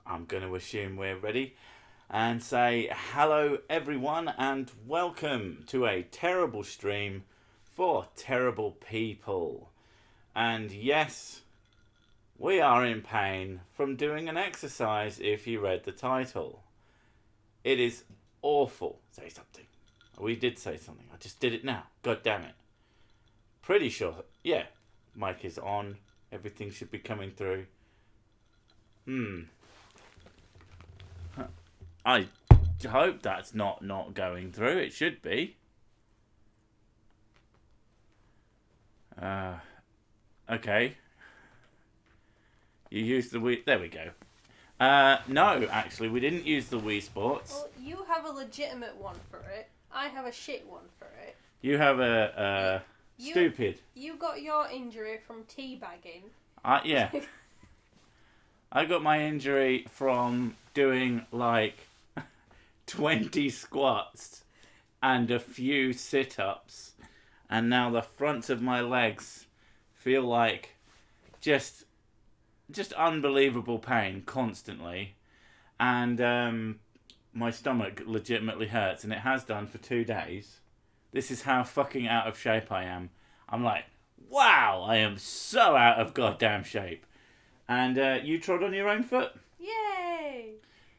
I'm going to assume we're ready and say hello everyone and welcome to a terrible stream for terrible people. And yes, we are in pain from doing an exercise if you read the title. It is awful. Say something. We did say something. I just did it now. God damn it. Pretty sure. Yeah. Mic is on. Everything should be coming through. I hope that's not going through. It should be. Okay. You used the Wii. There we go. No, actually, we didn't use the Wii Sports. Well, you have a legitimate one for it. I have a shit one for it. You have a stupid. You got your injury from teabagging. Yeah. I got my injury from doing like 20 squats and a few sit-ups, and now the fronts of my legs feel like just unbelievable pain constantly, and my stomach legitimately hurts, and it has done for 2 days. This is how fucking out of shape I am. I'm like, wow, I am so out of goddamn shape. And you trod on your own foot. Yay!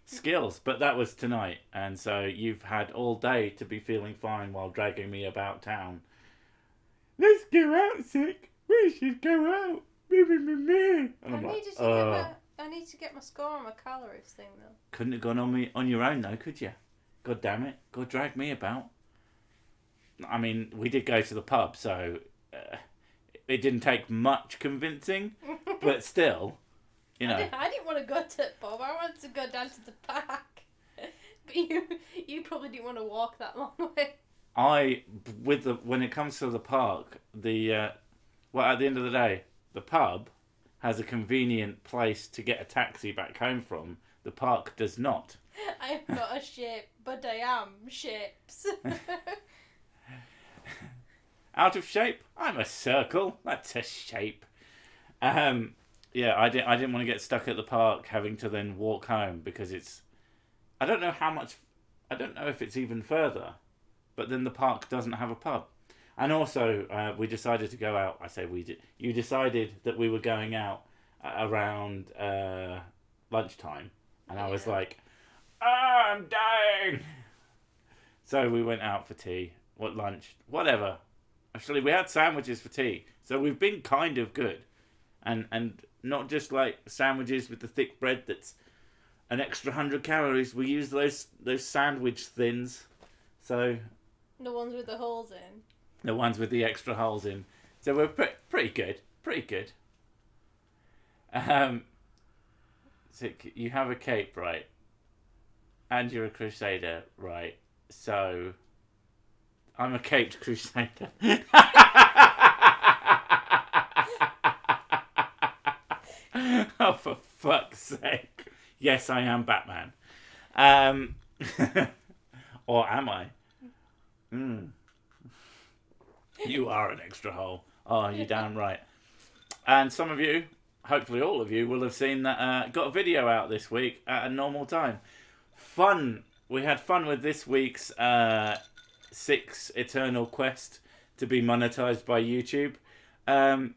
Skills, but that was tonight, and so you've had all day to be feeling fine while dragging me about town. Let's go out, sick. We should go out. And I need to get my score on my calories thing though. Couldn't have gone on your own though, could you? God damn it! Go drag me about. I mean, we did go to the pub, so it didn't take much convincing, but still, you know. I didn't want to go to the pub. I wanted to go down to the park. But you probably didn't want to walk that long way. When it comes to the park, at the end of the day, the pub has a convenient place to get a taxi back home from. The park does not. I am not a shape, but I am shapes. Out of shape? I'm a circle. That's a shape. Yeah, I didn't want to get stuck at the park having to then walk home because it's... I don't know if it's even further, but then the park doesn't have a pub. And also, we decided to go out. I say we did. You decided that we were going out around lunchtime. And I was like, I'm dying. So we went out for tea. Lunch? Whatever. Actually, we had sandwiches for tea. So we've been kind of good. And not just like sandwiches with the thick bread that's an extra 100 calories. We use those sandwich thins. So... The ones with the holes in. The ones with the extra holes in. So we're pretty good. Pretty good. So you have a cape, right? And you're a crusader, right? So I'm a caped crusader. Oh, for fuck's sake. Yes, I am Batman. Or am I? You are an extra hole. Oh, you're damn right. And some of you, hopefully all of you, will have seen that got a video out this week at a normal time. Fun. We had fun with this week's 6 Eternal Quest to be monetized by YouTube.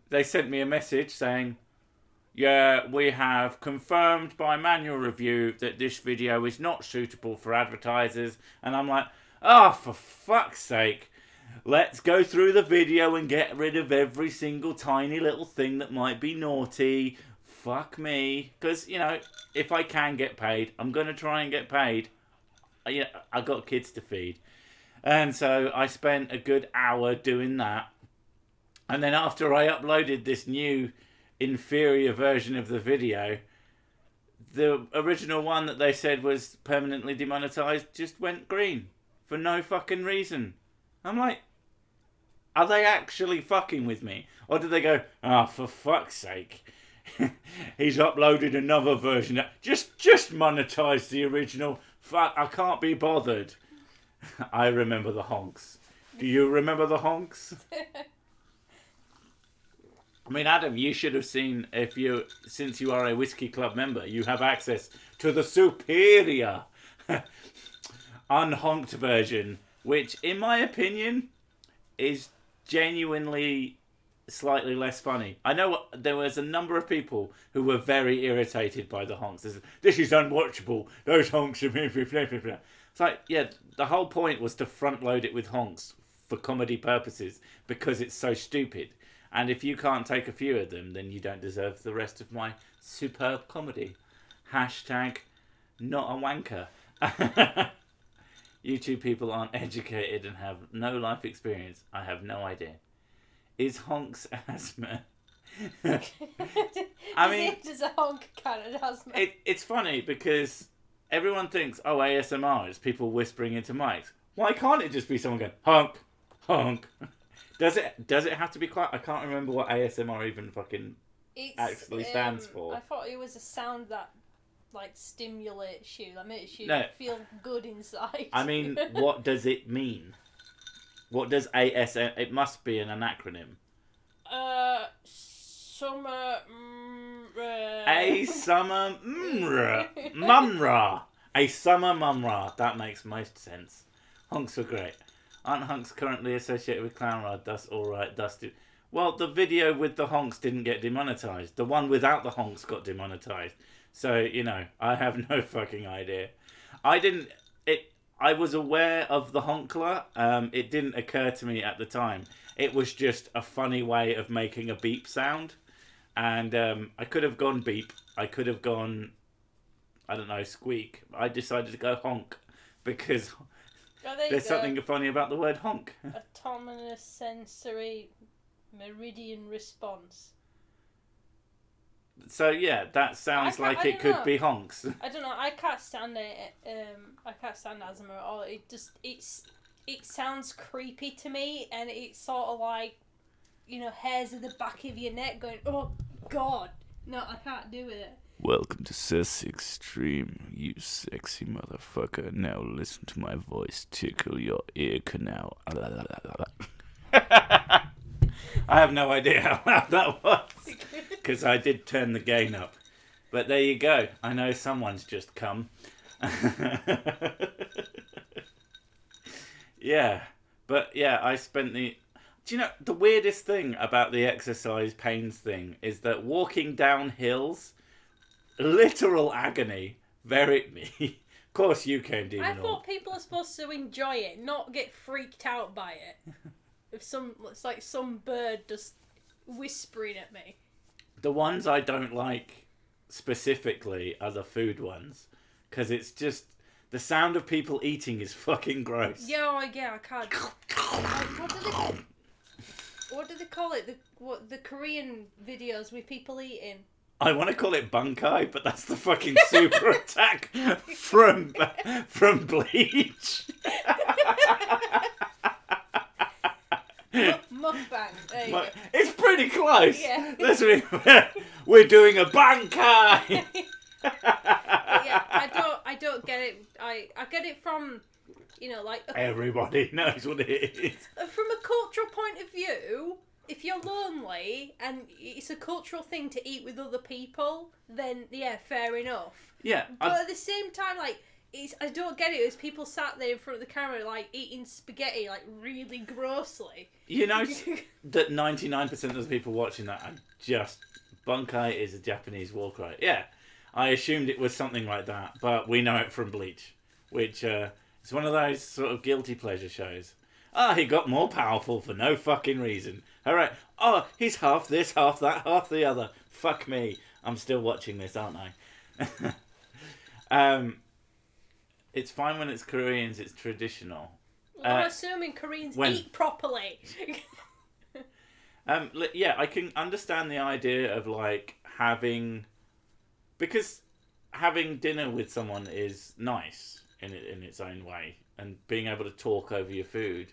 They sent me a message saying, yeah, we have confirmed by manual review that this video is not suitable for advertisers. And I'm like, oh, for fuck's sake. Let's go through the video and get rid of every single tiny little thing that might be naughty. Fuck me. Because, you know, if I can get paid, I'm going to try and get paid. I got kids to feed. And so I spent a good hour doing that. And then after I uploaded this new inferior version of the video, the original one that they said was permanently demonetized just went green. For no fucking reason. I'm like, are they actually fucking with me? Or do they go, oh, for fuck's sake, he's uploaded another version. Just monetize the original. Fuck, I can't be bothered. I remember the honks. Do you remember the honks? I mean, Adam, you should have seen since you are a Whiskey Club member, you have access to the superior unhonked version, which, in my opinion, is genuinely slightly less funny. I know there was a number of people who were very irritated by the honks. This is unwatchable. Those honks are blah, blah, blah, blah, blah. It's like, yeah, the whole point was to front load it with honks for comedy purposes because it's so stupid. And if you can't take a few of them, then you don't deserve the rest of my superb comedy. Hashtag not a wanker. You two people aren't educated and have no life experience. I have no idea. Is honks asthma? I mean, does a honk count as asthma? It's funny because everyone thinks, oh, ASMR is people whispering into mics. Why can't it just be someone going honk, honk? Does it have to be quiet? I can't remember what ASMR even fucking actually stands for. I thought it was a sound that like stimulates you, that makes you feel good inside. I mean, what does it mean? What does ASM? It must be an acronym. Summer. A summer mumra. A summer mumra. That makes most sense. Honks were great. Aren't honks currently associated with clown rod? That's alright, dusty. Well, the video with the honks didn't get demonetized. The one without the honks got demonetized. So, you know, I have no fucking idea. I was aware of the honkler. It didn't occur to me at the time. It was just a funny way of making a beep sound. And I could have gone beep. I could have gone, I don't know, squeak. I decided to go honk because there's something funny about the word honk. Autonomous sensory meridian response. So yeah, that sounds like it could be honks. I don't know. I can't stand it. I can't stand asthma at all. It sounds creepy to me, and it's sort of like, you know, hairs at the back of your neck going, oh god, no, I can't do it. Welcome to Sus Extreme, you sexy motherfucker. Now listen to my voice tickle your ear canal. I have no idea how loud that was, because I did turn the gain up. But there you go. I know someone's just come. Yeah. But yeah, I spent the... Do you know, the weirdest thing about the exercise pains thing is that walking down hills, literal agony, of course you came, Demon. I thought people are supposed to enjoy it, not get freaked out by it. It's like some bird just whispering at me. The ones I don't like specifically are the food ones, because it's just the sound of people eating is fucking gross. Yeah, I can't. What do they call it? The Korean videos with people eating. I want to call it bunkai, but that's the fucking super attack from Bleach. Mukbang. There you go. It's pretty close. Yeah. We're doing a bunkai. Yeah, I don't get it. I get it from, you know, like everybody knows what it is. From a cultural point of view, if you're lonely and it's a cultural thing to eat with other people, then yeah, fair enough. Yeah. But at the same time, like, I don't get it. It's people sat there in front of the camera, like, eating spaghetti, like, really grossly. You know that 99% of the people watching that are just... Bunkai is a Japanese war cry. Yeah, I assumed it was something like that, but we know it from Bleach, which is one of those sort of guilty pleasure shows. He got more powerful for no fucking reason. Alright, he's half this, half that, half the other. Fuck me. I'm still watching this, aren't I? It's fine when it's Koreans, it's traditional. Well, I'm assuming Koreans eat properly. Yeah, I can understand the idea of, like, because having dinner with someone is nice in its own way, and being able to talk over your food.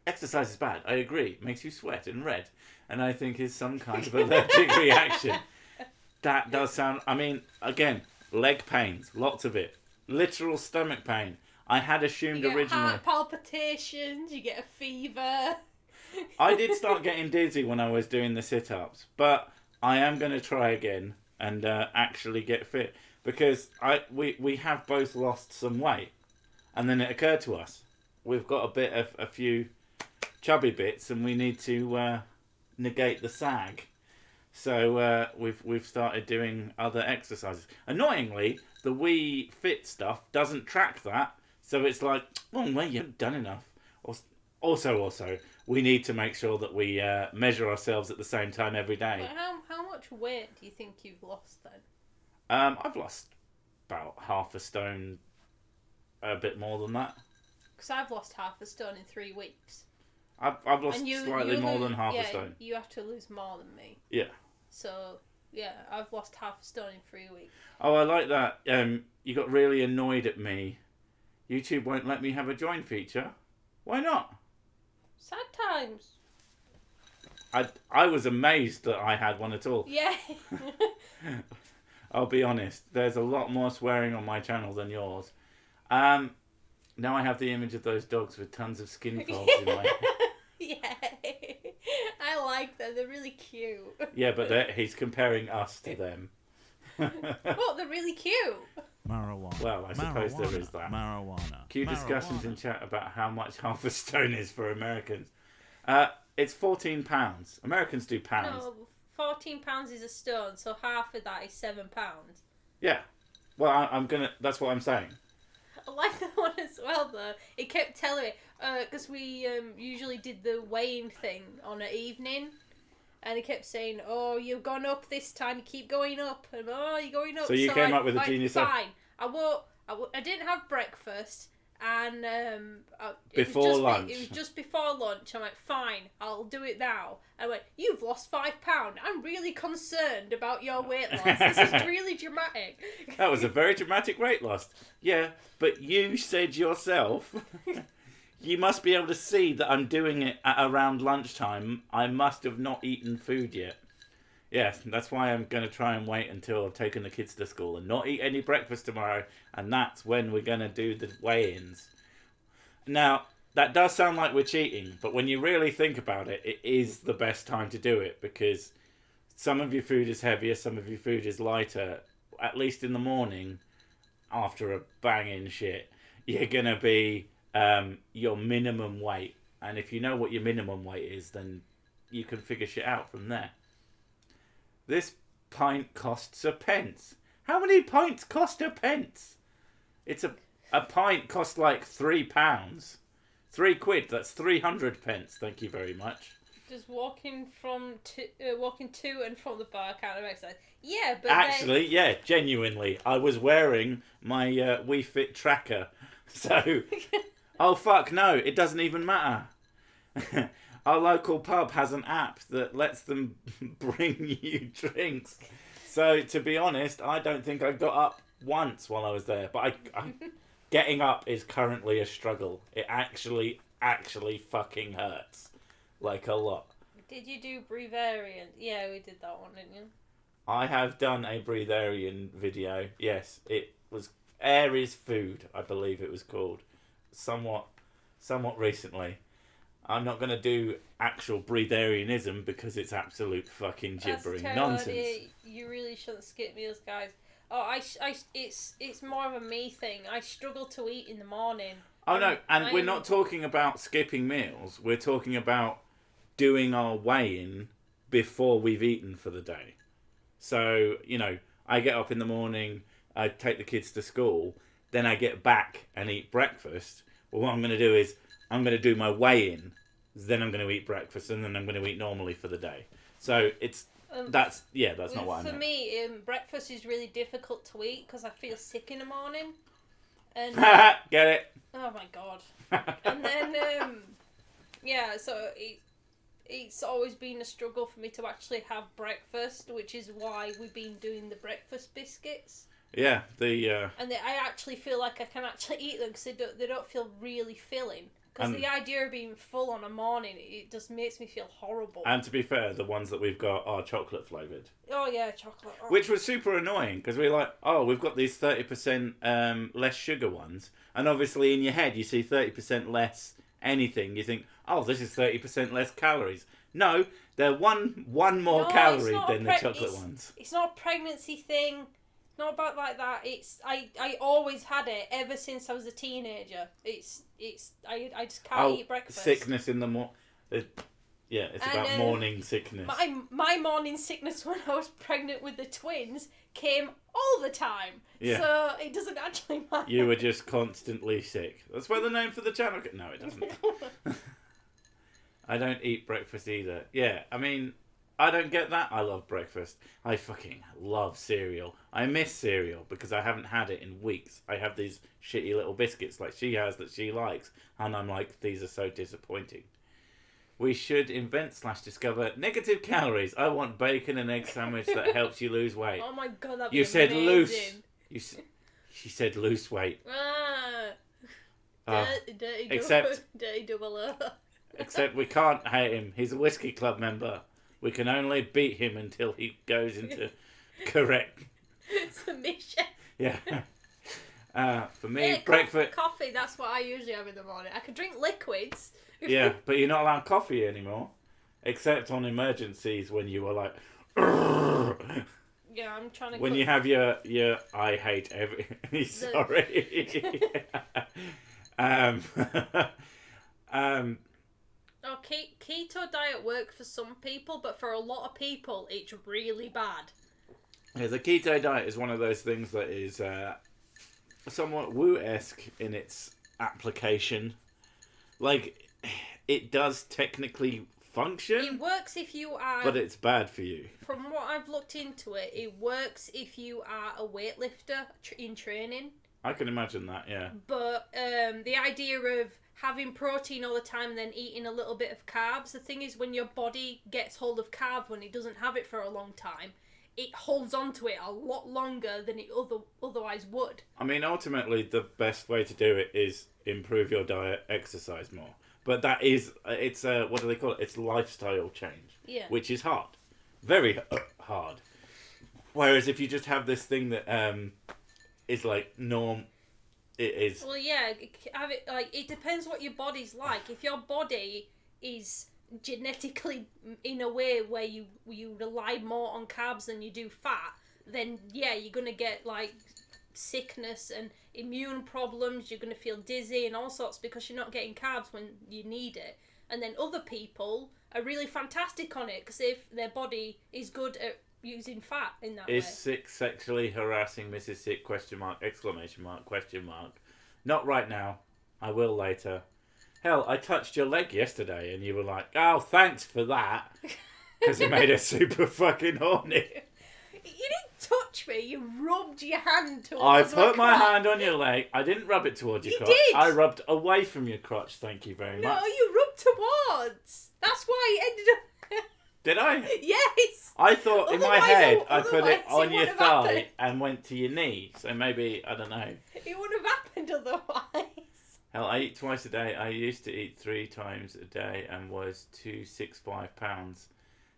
Exercise is bad, I agree. It makes you sweat and red, and I think is some kind of allergic reaction. That does sound... I mean, again, leg pains, lots of it. Literal stomach pain. I had assumed originally... heart palpitations, you get a fever. I did start getting dizzy when I was doing the sit-ups, but I am going to try again and actually get fit because we have both lost some weight, and then it occurred to us we've got a few chubby bits, and we need to negate the sag. So we've started doing other exercises. Annoyingly, the Wii Fit stuff doesn't track that, so it's like, oh, well, you haven't done enough. Also, we need to make sure that we measure ourselves at the same time every day. But how much weight do you think you've lost then? I've lost about half a stone, a bit more than that. Because I've lost half a stone in 3 weeks. I've lost slightly more than half a stone. You have to lose more than me. Yeah. So, yeah, I've lost half a stone in 3 weeks. Oh, I like that. You got really annoyed at me. YouTube won't let me have a join feature. Why not? Sad times. I was amazed that I had one at all. Yeah. I'll be honest. There's a lot more swearing on my channel than yours. Now I have the image of those dogs with tons of skin folds in my head. Yeah. I like them. They're really cute. Yeah, but he's comparing us to them. What? They're really cute. Marijuana. Well, I suppose there is that. Marijuana. Cute discussions in chat about how much half a stone is for Americans. It's £14. Americans do pounds. No, £14 is a stone, so half of that is £7. Yeah. Well, I'm gonna. That's what I'm saying. I like that one as well, though. It kept telling me, because we usually did the weighing thing on an evening, and it kept saying, oh, you've gone up this time, you keep going up, and oh, you're going up. So you came up with a genius. Fine. I didn't have breakfast, and before lunch. It was just before lunch. I'm like, fine, I'll do it now. I went, you've lost £5. I'm really concerned about your weight loss. This is really dramatic. That was a very dramatic weight loss. Yeah, but you said yourself, you must be able to see that I'm doing it at around lunchtime. I must have not eaten food yet. Yes, that's why I'm going to try and wait until I've taken the kids to school and not eat any breakfast tomorrow. And that's when we're going to do the weigh-ins. Now, that does sound like we're cheating, but when you really think about it, it is the best time to do it because some of your food is heavier, some of your food is lighter. At least in the morning, after a banging shit, you're going to be your minimum weight. And if you know what your minimum weight is, then you can figure shit out from there. This pint costs a pence. How many pints cost a pence? It's a pint costs like £3. £3, that's 300 pence. Thank you very much. Just walking to and from the bar kind of exercise. Yeah, but actually, yeah, genuinely, I was wearing my Wii Fit tracker, so oh fuck no, it doesn't even matter. Our local pub has an app that lets them bring you drinks. So to be honest, I don't think I got up once while I was there, but I getting up is currently a struggle. It actually fucking hurts. Like a lot. Did you do Breatharian? Yeah, we did that one, didn't you? I have done a Breatharian video. Yes, it was Air is Food, I believe it was called. Somewhat recently. I'm not going to do actual Breatharianism because it's absolute fucking gibbering nonsense. You really shouldn't skip meals, guys. Oh, it's more of a me thing. I struggle to eat in the morning. Oh no, and we're not talking about skipping meals. We're talking about doing our weigh-in before we've eaten for the day. So, you know, I get up in the morning, I take the kids to school, then I get back and eat breakfast. Well, what I'm going to do is I'm going to do my weigh-in, then I'm going to eat breakfast, and then I'm going to eat normally for the day. So it's that's not what I meant. For me, breakfast is really difficult to eat because I feel sick in the morning. And get it? Oh my god! And then so it's always been a struggle for me to actually have breakfast, which is why we've been doing the breakfast biscuits. Yeah, and I actually feel like I can actually eat them because they don't feel really filling. Because the idea of being full on a morning, it just makes me feel horrible. And to be fair, the ones that we've got are chocolate flavoured. Oh yeah, chocolate. Oh. Which was super annoying because we're like, oh, we've got these 30% less sugar ones. And obviously in your head you see 30% less anything, you think, oh, this is 30% less calories. No, they're one more No, it's calorie not a than the chocolate ones. It's not a pregnancy thing. Not about like that. It's I always had it ever since I was a teenager. I just can't eat breakfast. Sickness in the morning. Yeah, it's about morning sickness. My morning sickness when I was pregnant with the twins came all the time. Yeah. So it doesn't actually matter. You were just constantly sick. That's where the name for the channel... No, it doesn't. I don't eat breakfast either. Yeah, I mean, I don't get that. I love breakfast. I fucking love cereal. I miss cereal because I haven't had it in weeks. I have these shitty little biscuits like she has that she likes. And I'm like, these are so disappointing. We should invent/discover negative calories. I want bacon and egg sandwich that helps you lose weight. Oh my god, that'd be You said amazing. loose. She said loose weight. Dirty except- double O. Except we can't hate him. He's a whiskey club member. We can only beat him until he goes into correct. Submission. Yeah. For me, breakfast... Coffee, that's what I usually have in the morning. I can drink liquids. Yeah, but you're not allowed coffee anymore. Except on emergencies when you are like... Yeah, I'm trying to... When you have your I hate every... Sorry. Oh, keto diet works for some people, but for a lot of people, it's really bad. Yeah, the keto diet is one of those things that is somewhat woo-esque in its application. Like, it does technically function. It works if you are... But it's bad for you. From what I've looked into it, it works if you are a weightlifter in training. I can imagine that, yeah. But the idea of having protein all the time and then eating a little bit of carbs, the thing is when your body gets hold of carbs when it doesn't have it for a long time, it holds on to it a lot longer than it otherwise would. I mean, ultimately, the best way to do it is improve your diet, exercise more. But that is, it's what do they call it? It's lifestyle change. Yeah. Which is hard. Very hard. Whereas if you just have this thing that is like norm, it is... Well, yeah, it depends what your body's like. If your body is genetically in a way where you rely more on carbs than you do fat, then yeah, you're gonna get like sickness and immune problems. You're gonna feel dizzy and all sorts because you're not getting carbs when you need it. And then other people are really fantastic on it because if their body is good at using fat in that way. Is Sick sexually harassing Mrs. Sick? ? Not right now. I will later. Hell, I touched your leg yesterday and you were like, oh, thanks for that. Because it made her super fucking horny. You didn't touch me, you rubbed your hand towards I my put my crotch. hand on your leg. I didn't rub it towards your You crotch. did. I rubbed away from your crotch, thank you very much. No, you rubbed towards. That's why it ended up... Did I? Yes! I thought in my Otherwise, head I put it otherwise on it your would've thigh happened. and went to your knee. So maybe, I don't know. It wouldn't have happened otherwise. Hell, I eat twice a day. I used to eat 3 times a day and was 265 pounds.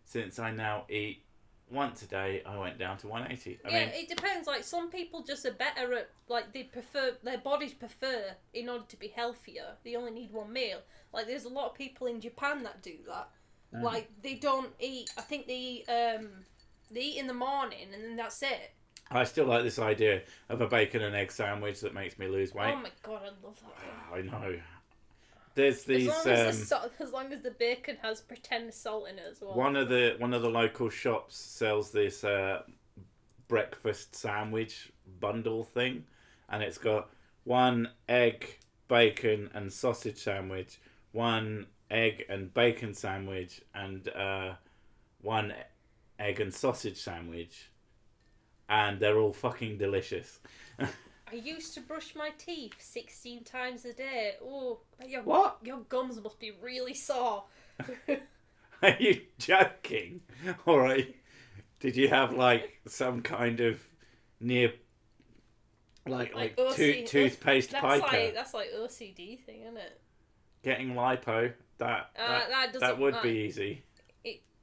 Since I now eat once a day, I went down to 180. I mean, it depends. Like, some people just are better at, like, their bodies prefer, in order to be healthier, they only need one meal. Like, there's a lot of people in Japan that do that. Like, they don't eat, I think they eat in the morning and then that's it. I still like this idea of a bacon and egg sandwich that makes me lose weight. Oh my god, I love that. I know. There's these. As long as the bacon has pretend salt in it as well. One of the local shops sells this breakfast sandwich bundle thing, and it's got 1 egg, bacon, and sausage sandwich, 1 egg and bacon sandwich, and 1 egg and sausage sandwich, and they're all fucking delicious. I used to brush my teeth 16 times a day. Oh, What? Your gums must be really sore. Are you joking? Alright. Did you have like some kind of near like toothpaste piker? That's like OCD thing, isn't it? Getting lipo, that would be easy.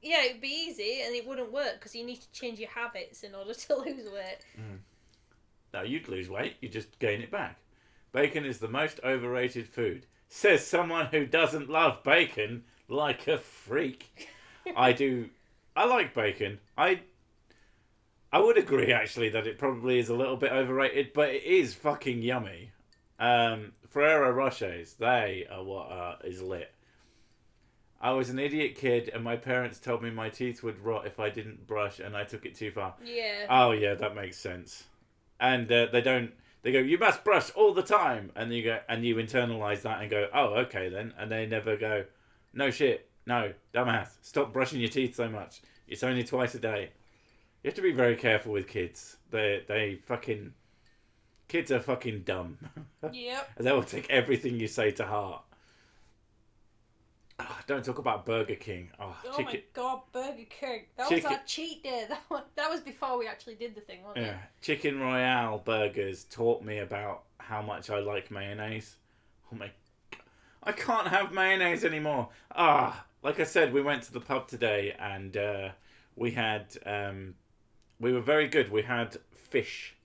Yeah, it'd be easy and it wouldn't work because you need to change your habits in order to lose weight. No, you'd lose weight, you just gain it back. Bacon is the most overrated food. Says someone who doesn't love bacon like a freak. I do. I like bacon. I would agree, actually, that it probably is a little bit overrated, but it is fucking yummy. Ferrero Rochers, they are what is lit. I was an idiot kid, and my parents told me my teeth would rot if I didn't brush, and I took it too far. Yeah. Oh, yeah, that makes sense. And they don't... They go, you must brush all the time. And you go, and you internalize that and go, oh, okay then. And they never go, no shit, no, dumbass, stop brushing your teeth so much. It's only twice a day. You have to be very careful with kids. They fucking... Kids are fucking dumb. Yep. They will take everything you say to heart. Oh, don't talk about Burger King. Oh my god, Burger King. That was our cheat day. That was before we actually did the thing, wasn't it? Chicken Royale burgers taught me about how much I like mayonnaise. Oh my... I can't have mayonnaise anymore. Like I said, we went to the pub today and we had... we were very good. We had fish.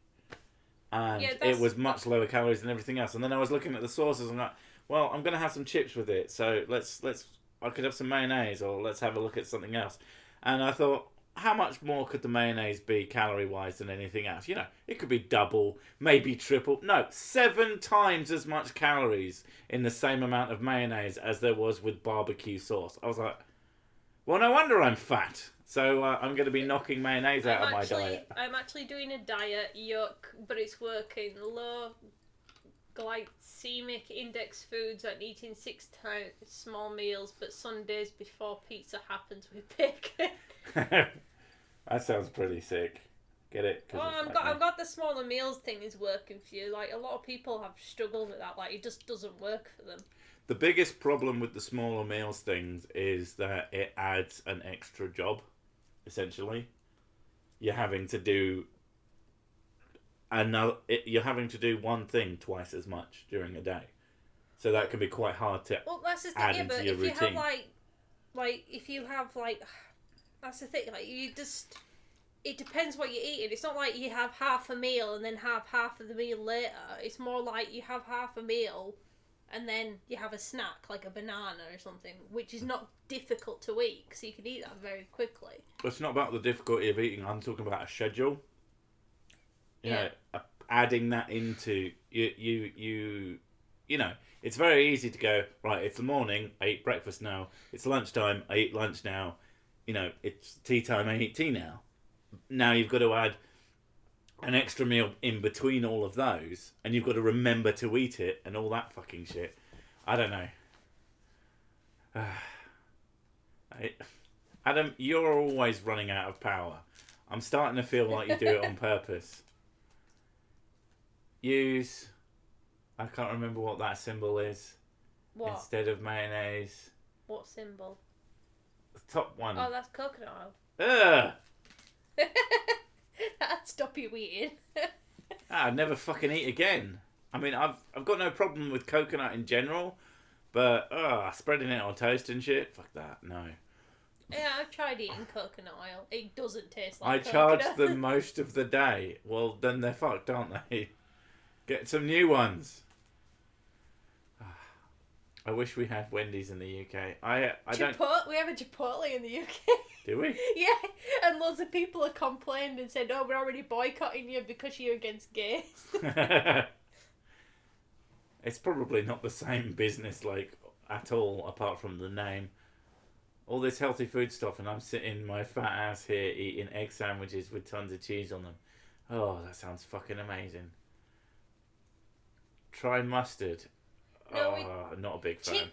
And it was much lower calories than everything else. And then I was looking at the sauces and I'm like, well, I'm going to have some chips with it. So I could have some mayonnaise or let's have a look at something else. And I thought, how much more could the mayonnaise be calorie-wise than anything else? You know, it could be double, maybe triple. No, 7 times as much calories in the same amount of mayonnaise as there was with barbecue sauce. I was like, well, no wonder I'm fat. So I'm going to be knocking mayonnaise out of my diet. I'm actually doing a diet, yuck, but it's working. Low glycemic index foods and eating 6 times small meals, but Sundays before pizza happens with bacon. That sounds pretty sick. Get it? I've got the smaller meals thing is working for you. Like, a lot of people have struggled with that. Like, it just doesn't work for them. The biggest problem with the smaller meals things is that it adds an extra job. Essentially, you're having to do you're having to do one thing twice as much during a day, so that can be quite hard to that's the thing, add into your routine. If you have that's the thing. Like, it depends what you're eating. It's not like you have half a meal and then have half of the meal later. It's more like you have half a meal and then you have a snack, like a banana or something, which is not difficult to eat, because you can eat that very quickly. But it's not about the difficulty of eating. I'm talking about a schedule. You know, adding that into you know, it's very easy to go, right, it's the morning, I eat breakfast now. It's lunchtime, I eat lunch now. You know, it's tea time, I eat tea now. Now you've got to add an extra meal in between all of those, and you've got to remember to eat it and all that fucking shit. I don't know. Adam, you're always running out of power. I'm starting to feel like you do it on purpose. Use... I can't remember what that symbol is. What? Instead of mayonnaise. What symbol? The top one. Oh, that's coconut oil. Ugh! That'd stop you eating. I'd never fucking eat again. I mean, I've got no problem with coconut in general, but spreading it on toast and shit, fuck that, no. Yeah, I've tried eating coconut oil. It doesn't taste like I coconut. charge them most of the day. Well, then they're fucked, aren't they? Get some new ones. I wish we had Wendy's in the UK. I don't... We have a Chipotle in the UK. Do we? Yeah, and loads of people have complained and said, "Oh, we're already boycotting you because you're against gays." It's probably not the same business, like, at all, apart from the name. All this healthy food stuff, and I'm sitting my fat ass here eating egg sandwiches with tons of cheese on them. Oh, that sounds fucking amazing. Try mustard. No, not a big fan.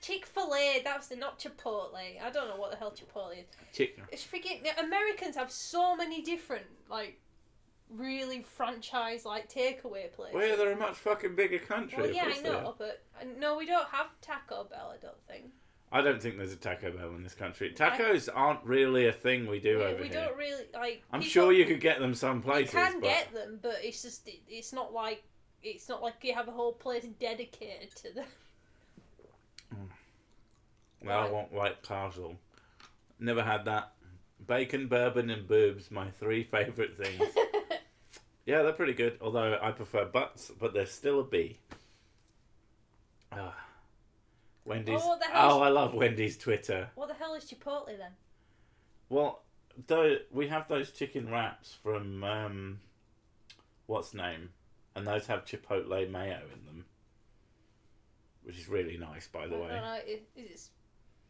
Chick-fil-A. That's not Chipotle. I don't know what the hell Chipotle is. It's freaking... Americans have so many different, like, really franchise, like, takeaway places. Well, yeah, they're a much fucking bigger country. Well, yeah, I know, but... No, we don't have Taco Bell, I don't think. I don't think there's a Taco Bell in this country. Tacos aren't really a thing we do over here. We don't really, like... I'm sure you could get them some places. You can get them, but it's just... It's not like you have a whole place dedicated to them. Well, I want White Castle. Never had that. Bacon, bourbon, and boobs, my 3 favourite things. Yeah, they're pretty good. Although I prefer butts, but they're still a B. Wendy's. Oh, what the hell? I love Wendy's Twitter. What the hell is Chipotle then? Well, we have those chicken wraps from what's name, and those have chipotle mayo in them, which is really nice, by the way. I don't know. Is it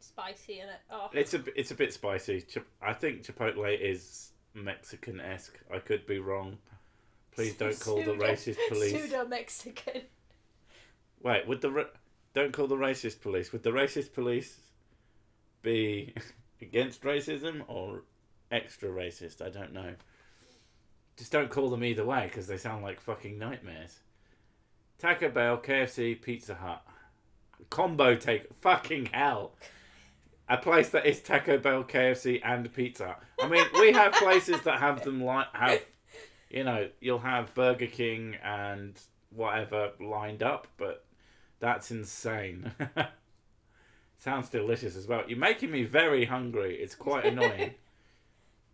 spicy in it? Oh. It's a bit spicy. I think chipotle is Mexican-esque. I could be wrong. Please don't call the racist police. Pseudo-Mexican. Wait, don't call the racist police. Would the racist police be against racism or extra racist? I don't know. Just don't call them either way because they sound like fucking nightmares. Taco Bell, KFC, Pizza Hut. Combo take. Fucking hell. A place that is Taco Bell, KFC, and Pizza Hut. I mean, we have places that have them you'll have Burger King and whatever lined up, but that's insane. Sounds delicious as well. You're making me very hungry. It's quite annoying.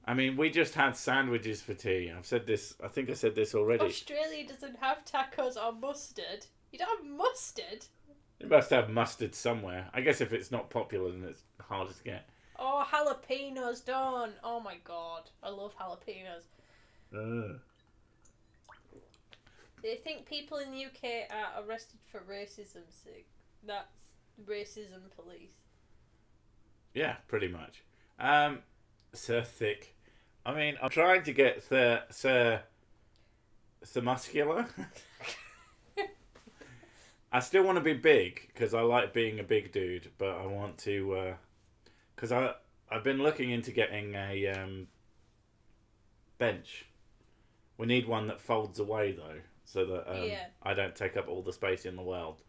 I mean, we just had sandwiches for tea. I think I said this already. Australia doesn't have tacos or mustard. You don't have mustard? It must have mustard somewhere. I guess if it's not popular, then it's harder to get. Oh, jalapenos done. Oh my god. I love jalapenos. They think people in the UK are arrested for racism. That's racism police. Yeah, pretty much. Sir Thick. I mean, I'm trying to get Sir Muscular. I still want to be big because I like being a big dude, but I want to because I've been looking into getting a bench. We need one that folds away though, so that I don't take up all the space in the world.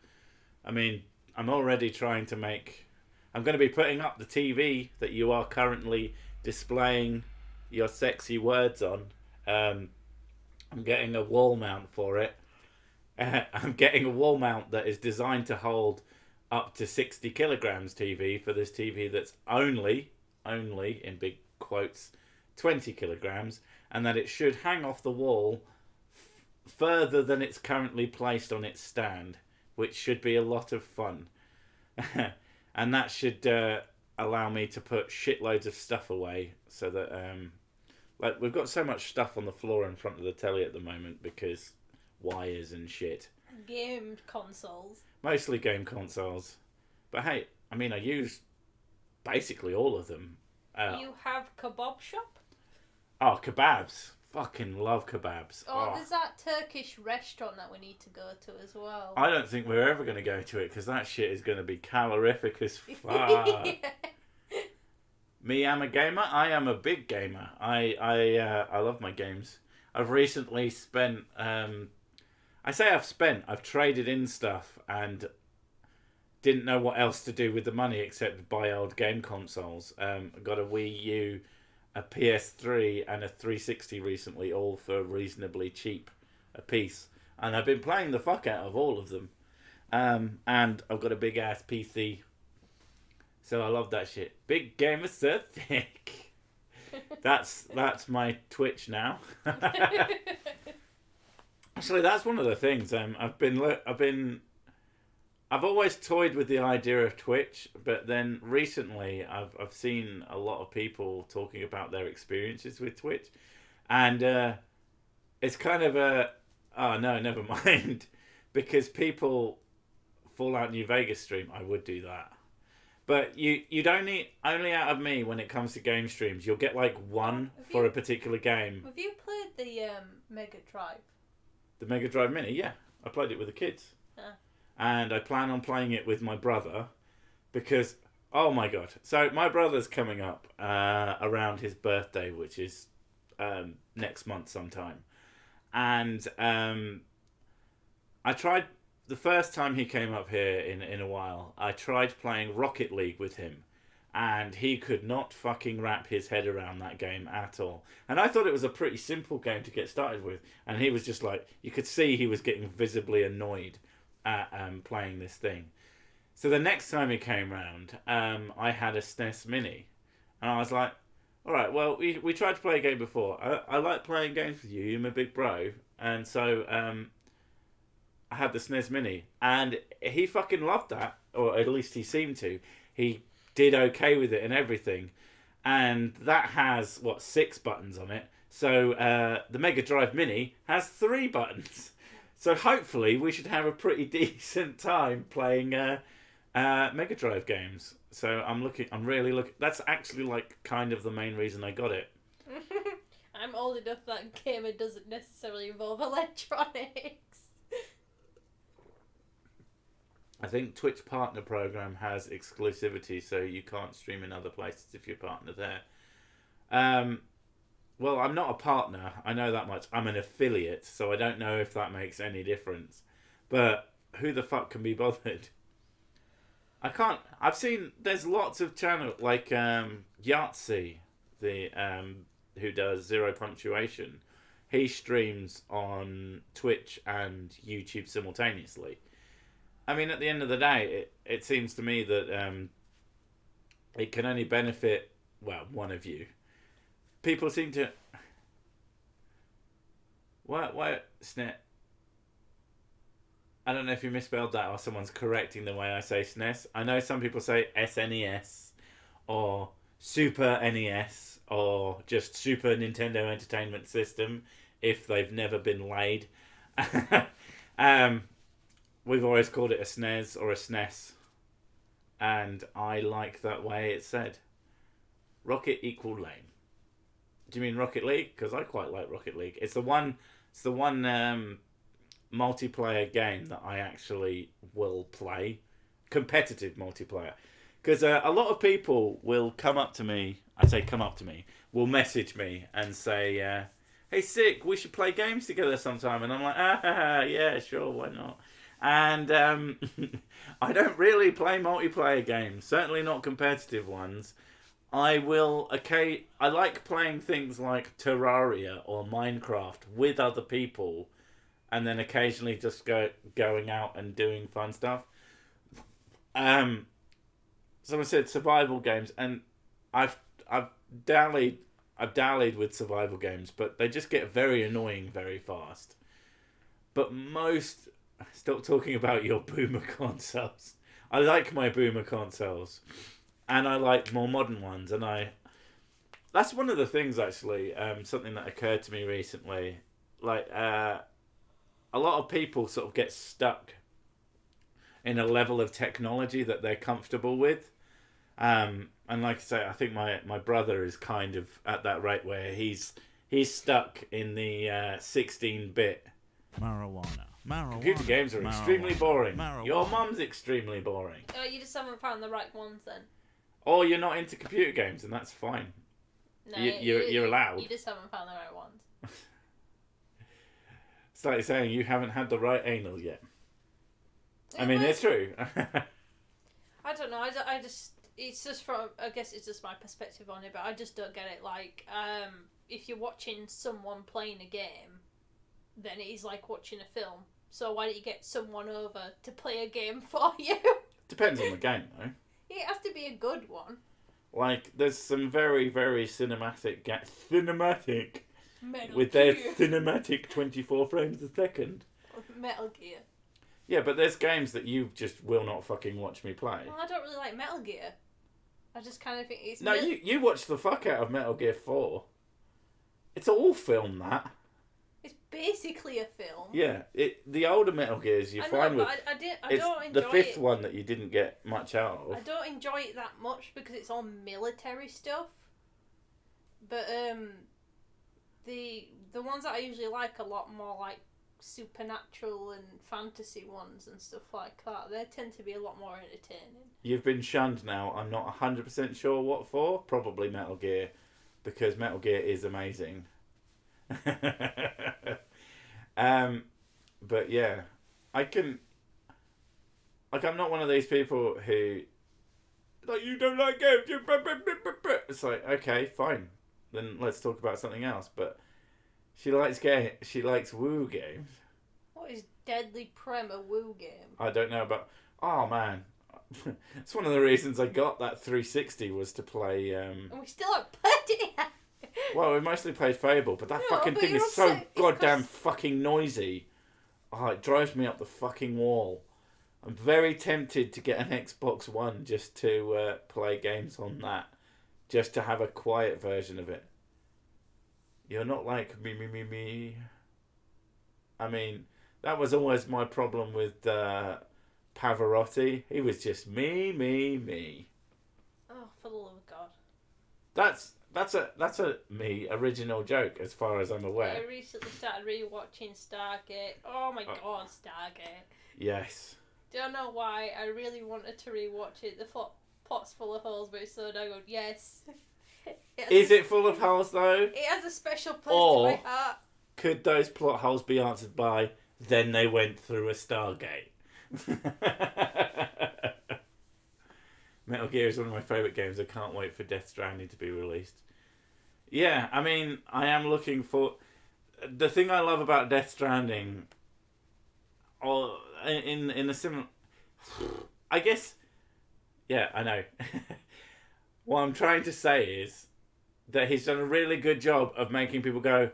I mean, I'm already trying to make. I'm going to be putting up the TV that you are currently displaying your sexy words on. I'm getting a wall mount for it. I'm getting a wall mount that is designed to hold up to 60 kilograms TV for this TV that's only, in big quotes, 20 kilograms, and that it should hang off the wall further than it's currently placed on its stand, which should be a lot of fun. And that should allow me to put shitloads of stuff away so that, like, we've got so much stuff on the floor in front of the telly at the moment because wires and shit. Game consoles. Mostly game consoles. But hey, I mean, I use basically all of them. You have kebab shop? Oh, kebabs. Fucking love kebabs. Oh, there's that Turkish restaurant that we need to go to as well. I don't think we're ever going to go to it because that shit is going to be calorific as fuck. Me, I'm a gamer. I am a big gamer. I love my games. I've recently spent... I've traded in stuff and didn't know what else to do with the money except buy old game consoles. I got a Wii U, a PS3 and a 360 recently, all for reasonably cheap a piece. And I've been playing the fuck out of all of them. And I've got a big ass PC. So I love that shit. Big gamer so thick. That's my Twitch now. Actually, that's one of the things. I've always toyed with the idea of Twitch, but then recently I've seen a lot of people talking about their experiences with Twitch, and it's kind of oh no, never mind, because people Fallout New Vegas stream. I would do that, but you'd only out of me when it comes to game streams, you'll get like one for a particular game. Have you played the Mega Drive? The Mega Drive Mini, yeah. I played it with the kids. And I plan on playing it with my brother because, oh my god. So my brother's coming up around his birthday, which is next month sometime. And I tried, the first time he came up here in a while, I tried playing Rocket League with him. And he could not fucking wrap his head around that game at all. And I thought it was a pretty simple game to get started with. And he was just like, you could see he was getting visibly annoyed at playing this thing. So the next time he came round, I had a SNES Mini. And I was like, alright, well, we tried to play a game before. I like playing games with you. You're my big bro. And so I had the SNES Mini. And he fucking loved that. or at least he seemed to. He did okay with it and everything. And that has, 6 buttons on it. So the Mega Drive Mini has 3 buttons. So hopefully we should have a pretty decent time playing Mega Drive games. So I'm really looking. That's actually like kind of the main reason I got it. I'm old enough that gamer doesn't necessarily involve electronics. I think Twitch Partner Program has exclusivity, so you can't stream in other places if you're partner there. Well, I'm not a partner, I know that much. I'm an affiliate, so I don't know if that makes any difference. But who the fuck can be bothered? I can't. I've seen there's lots of channels like Yahtzee, who does Zero Punctuation. He streams on Twitch and YouTube simultaneously. I mean, at the end of the day, it seems to me that it can only benefit, one of you. People seem to... What? SNES? I don't know if you misspelled that or someone's correcting the way I say SNES. I know some people say SNES or Super NES or just Super Nintendo Entertainment System if they've never been laid. We've always called it a SNES or a SNES. And I like that way it's said. Rocket equal lame. Do you mean Rocket League? Because I quite like Rocket League. It's the one multiplayer game that I actually will play. Competitive multiplayer. Because a lot of people will come up to me. I say come up to me. Will message me and say, hey, sick, we should play games together sometime. And I'm like, yeah, sure, why not? And I don't really play multiplayer games. Certainly not competitive ones. I like playing things like Terraria or Minecraft with other people, and then occasionally just going out and doing fun stuff. Someone said survival games, and I've dallied with survival games, but they just get very annoying very fast. But stop talking about your boomer consoles. I like my boomer consoles. And I like more modern ones, and that's one of the things actually. Something that occurred to me recently, like a lot of people sort of get stuck in a level of technology that they're comfortable with, and like I say, I think my brother is kind of at that rate where he's stuck in the 16-bit marijuana. Computer games are extremely boring. Your mum's extremely boring. Oh, you just haven't found the right ones then. Or you're not into computer games, and that's fine. No, you're allowed. You just haven't found the right ones. It's like saying you haven't had the right anal yet. I mean, it's true. I don't know. I just it's just from. I guess it's just my perspective on it, but I just don't get it. Like, if you're watching someone playing a game, then it is like watching a film. So why don't you get someone over to play a game for you? Depends on the game, though. It has to be a good one. Like, there's some very, very cinematic... Metal with Gear. their cinematic 24 frames a second. Metal Gear. Yeah, but there's games that you just will not fucking watch me play. Well, I don't really like Metal Gear. I just kind of think it's... No, you watched the fuck out of Metal Gear 4. It's all film, that. It's basically a film. Yeah, the older Metal Gears you're fine with. I don't enjoy the fifth one that you didn't get much out of. I don't enjoy it that much because it's all military stuff. But the ones that I usually like a lot more like supernatural and fantasy ones and stuff like that. They tend to be a lot more entertaining. You've been shunned now. I'm not 100% sure what for. Probably Metal Gear, because Metal Gear is amazing. But yeah, I'm not one of these people who like, you don't like games. It's like, okay, fine, then let's talk about something else. But she likes woo games. What is Deadly Prem a woo game? I don't know, but oh man, it's one of the reasons I got that 360 was to play. And we still haven't played it yet. Well, we mostly played Fable, but that fucking thing is so goddamn fucking noisy. Oh, it drives me up the fucking wall. I'm very tempted to get an Xbox One just to play games on that. Just to have a quiet version of it. You're not like me. I mean, that was always my problem with Pavarotti. He was just me. Oh, for the love of God. That's a me original joke as far as I'm aware. I recently started rewatching Stargate. Oh my God, Stargate. Yes. Don't know why. I really wanted to rewatch it. The pot's full of holes, but it's so dang good. Yes. Is it full of holes though? It has a special place to my heart. Could those plot holes be answered by then they went through a Stargate? Metal Gear is one of my favourite games. I can't wait for Death Stranding to be released. Yeah, I mean, I am looking for... The thing I love about Death Stranding, or in a similar... I guess... Yeah, I know. What I'm trying to say is that he's done a really good job of making people go,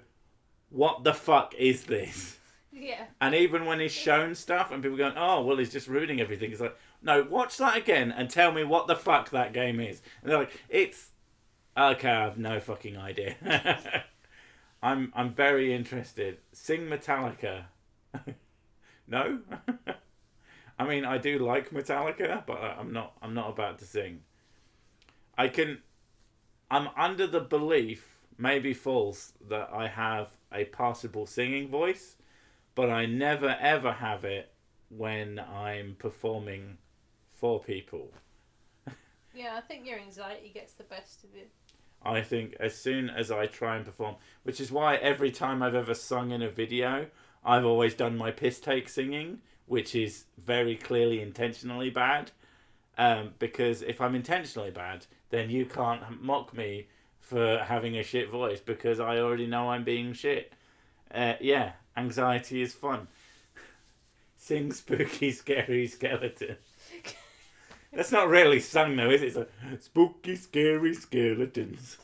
what the fuck is this? Yeah. And even when he's shown stuff and people going, oh, well, he's just ruining everything. It's like, no, watch that again and tell me what the fuck that game is. And they're like, it's... Okay, I have no fucking idea. I'm very interested. Sing Metallica. No? I mean, I do like Metallica, but I'm not about to sing. I'm under the belief, maybe false, that I have a passable singing voice, but I never ever have it when I'm performing for people. Yeah, I think your anxiety gets the best of you. I think as soon as I try and perform, which is why every time I've ever sung in a video, I've always done my piss take singing, which is very clearly intentionally bad. Because if I'm intentionally bad, then you can't mock me for having a shit voice because I already know I'm being shit. Yeah, anxiety is fun. Sing spooky, scary skeleton. That's not really sung though, is it? It's like, spooky, scary skeletons.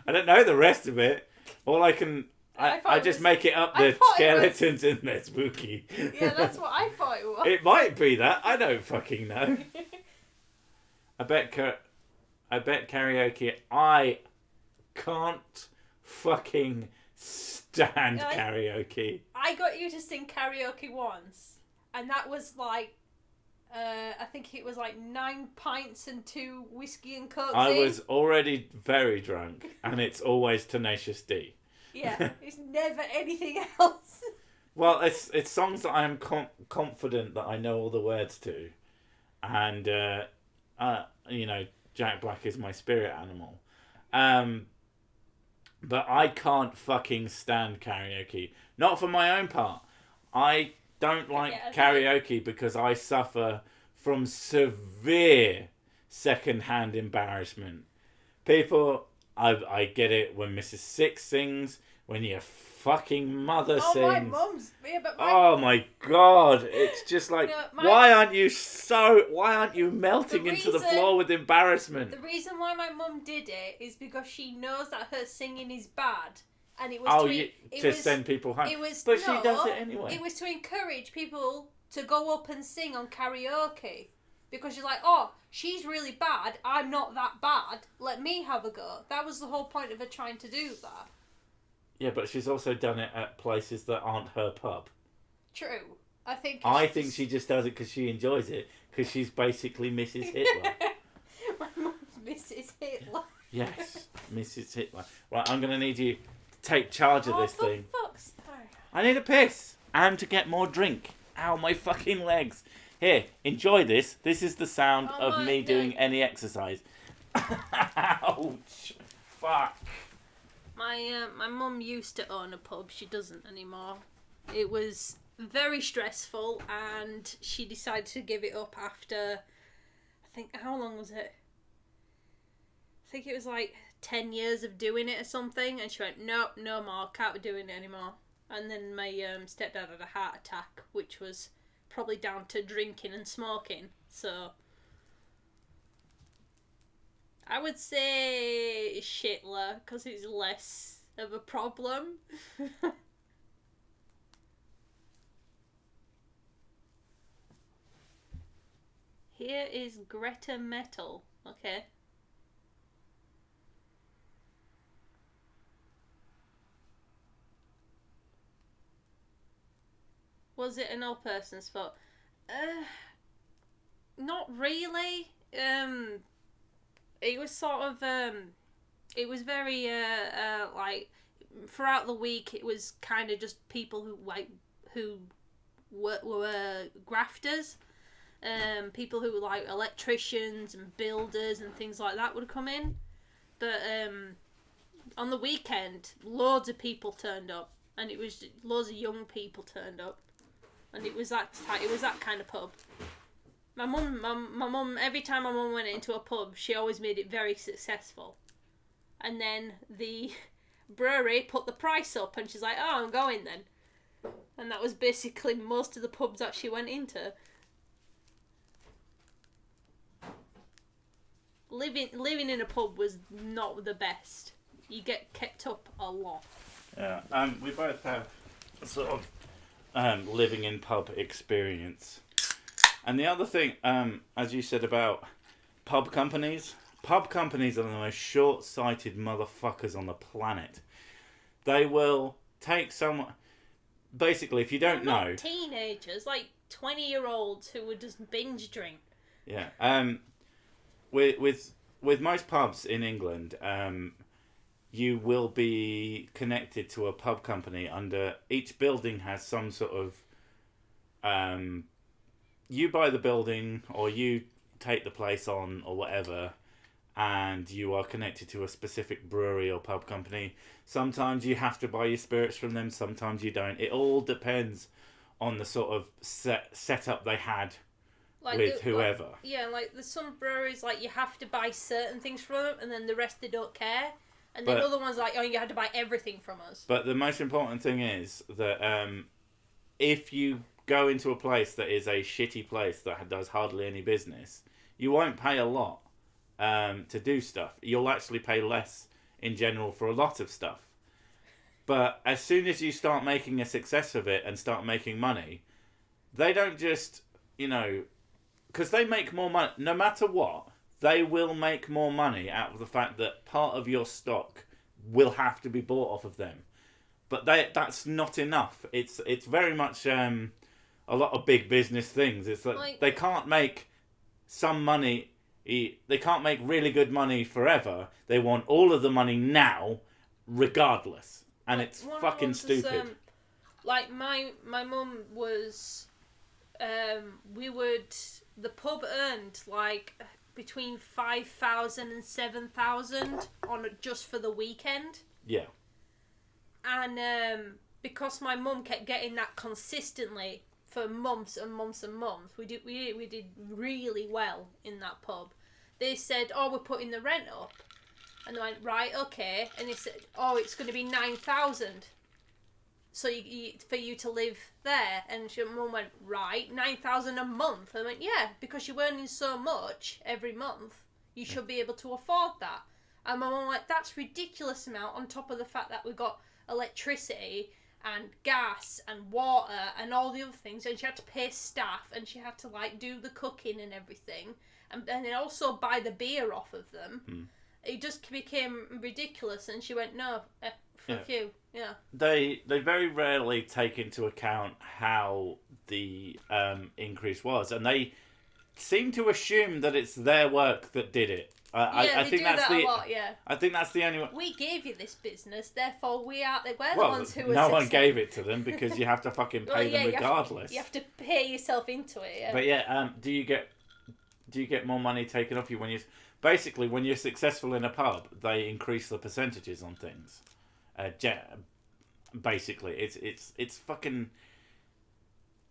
I don't know the rest of it. All I can... I just make it up, the skeletons in there spooky. Yeah, that's what I thought it was. It might be that. I don't fucking know. I bet karaoke... I can't fucking stand karaoke. I got you to sing karaoke once, and that was like... I think it was like 9 pints and 2 whiskey and cokes. I was already very drunk, and it's always Tenacious D. Yeah, it's never anything else. Well, it's songs that I am confident that I know all the words to, and you know, Jack Black is my spirit animal. But I can't fucking stand karaoke. Not for my own part. I don't like karaoke because I suffer from severe second-hand embarrassment. People, I get it when Mrs. Six sings, when your fucking mother sings. My mum's... Yeah, but oh my God, it's just like, why aren't you melting into the floor with embarrassment? The reason why my mum did it is because she knows that her singing is bad. And it was send people home. She does it anyway. It was to encourage people to go up and sing on karaoke. Because you're like, oh, she's really bad. I'm not that bad. Let me have a go. That was the whole point of her trying to do that. Yeah, but she's also done it at places that aren't her pub. True. I think she just does it because she enjoys it. Because she's basically Mrs. Hitler. My mum's Mrs. Hitler. Yes, Mrs. Hitler. Right, I'm going to need you... take charge of this thing. Fuck's sake. I need a piss and to get more drink. Ow, my fucking legs. Here, enjoy this. This is the sound of me doing any exercise. Ouch. Fuck. My mum used to own a pub. She doesn't anymore. It was very stressful, and she decided to give it up after... I think, how long was it? I think it was like 10 years of doing it or something, and she went, no more, can't be doing it anymore. And then my stepdad had a heart attack, which was probably down to drinking and smoking. So I would say Shitler, because it's less of a problem. here is Greta Metal. Okay. Was it an old person's fault? Not really. It was sort of it was very like throughout the week it was kind of just people who were grafters. People who were like electricians and builders and things like that would come in. But on the weekend, loads of people turned up, and it was loads of young people turned up, and it was that kind of pub. My mum. Every time my mum went into a pub, she always made it very successful. And then the brewery put the price up, and she's like, "Oh, I'm going then." And that was basically most of the pubs that she went into. Living in a pub was not the best. You get kept up a lot. Yeah, we both have a sort of living in pub experience. And the other thing, as you said about pub companies are the most short-sighted motherfuckers on the planet. They will take someone... Basically, if you don't know... Teenagers, like 20-year-olds who would just binge drink. Yeah, With most pubs in England, you will be connected to a pub company under... Each building has some sort of... you buy the building, or you take the place on, or whatever, and you are connected to a specific brewery or pub company. Sometimes you have to buy your spirits from them, sometimes you don't. It all depends on the sort of setup they had with whoever. Like there's some breweries like you have to buy certain things from them, and then the rest they don't care. And then other ones like, oh, you had to buy everything from us. But the most important thing is that if you go into a place that is a shitty place that does hardly any business, you won't pay a lot to do stuff. You'll actually pay less in general for a lot of stuff. But as soon as you start making a success of it and start making money, they don't just, because they make more money, no matter what, they will make more money out of the fact that part of your stock will have to be bought off of them. But that's not enough. It's very much a lot of big business things. It's like they can't make some money. They can't make really good money forever. They want all of the money now, regardless, and it's fucking stupid. Like my mum was, the pub earned like between 5,000 and 7,000 on just for the weekend. Yeah. And because my mum kept getting that consistently for months and months and months, we did really well in that pub. They said, "Oh, we're putting the rent up," and they went, "Right, okay." And they said, "Oh, it's going to be 9,000. So for you to live there." And mum went, "Right, 9,000 a month." I went, "Yeah, because you're earning so much every month, you should be able to afford that." And my mum went, "That's ridiculous amount on top of the fact that we've got electricity and gas and water and all the other things, and she had to pay staff, and she had to like do the cooking and everything, and then also buy the beer off of them." It just became ridiculous, and she went, "No, fuck you." Yeah. They very rarely take into account how the increase was, and they seem to assume that it's their work that did it. I think that's a lot, yeah. I think that's the only one. We gave you this business, therefore we're the ones who were no one gave it to them because you have to fucking pay them regardless. You have to pay yourself into it, yeah. But yeah, do you get more money taken off you when you're successful in a pub? They increase the percentages on things. Basically, it's fucking.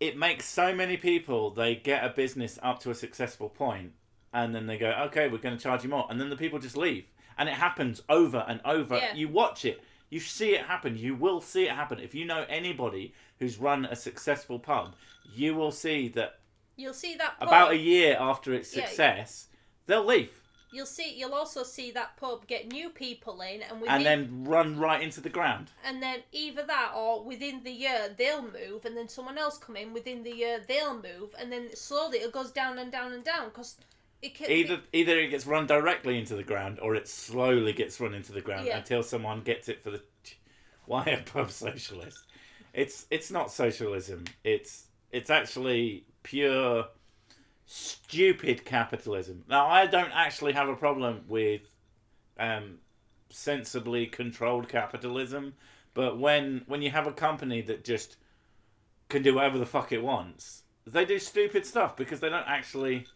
It makes so many people. They get a business up to a successful point, and then they go, "Okay, we're going to charge you more," and then the people just leave, and it happens over and over. Yeah. You watch it, you see it happen. You will see it happen if you know anybody who's run a successful pub. You will see that. You'll see that pub, about a year after its success, they'll leave. You'll also see that pub get new people in, and then run right into the ground. And then either that, or within the year they'll move, and then someone else come in. Within the year they'll move, and then slowly it goes down and down and down because it can. Either it gets run directly into the ground, or it slowly gets run into the ground until someone gets it for the. Why a pub socialist? It's not socialism. It's actually pure stupid capitalism. Now, I don't actually have a problem with sensibly controlled capitalism, but when you have a company that just can do whatever the fuck it wants, they do stupid stuff because they don't actually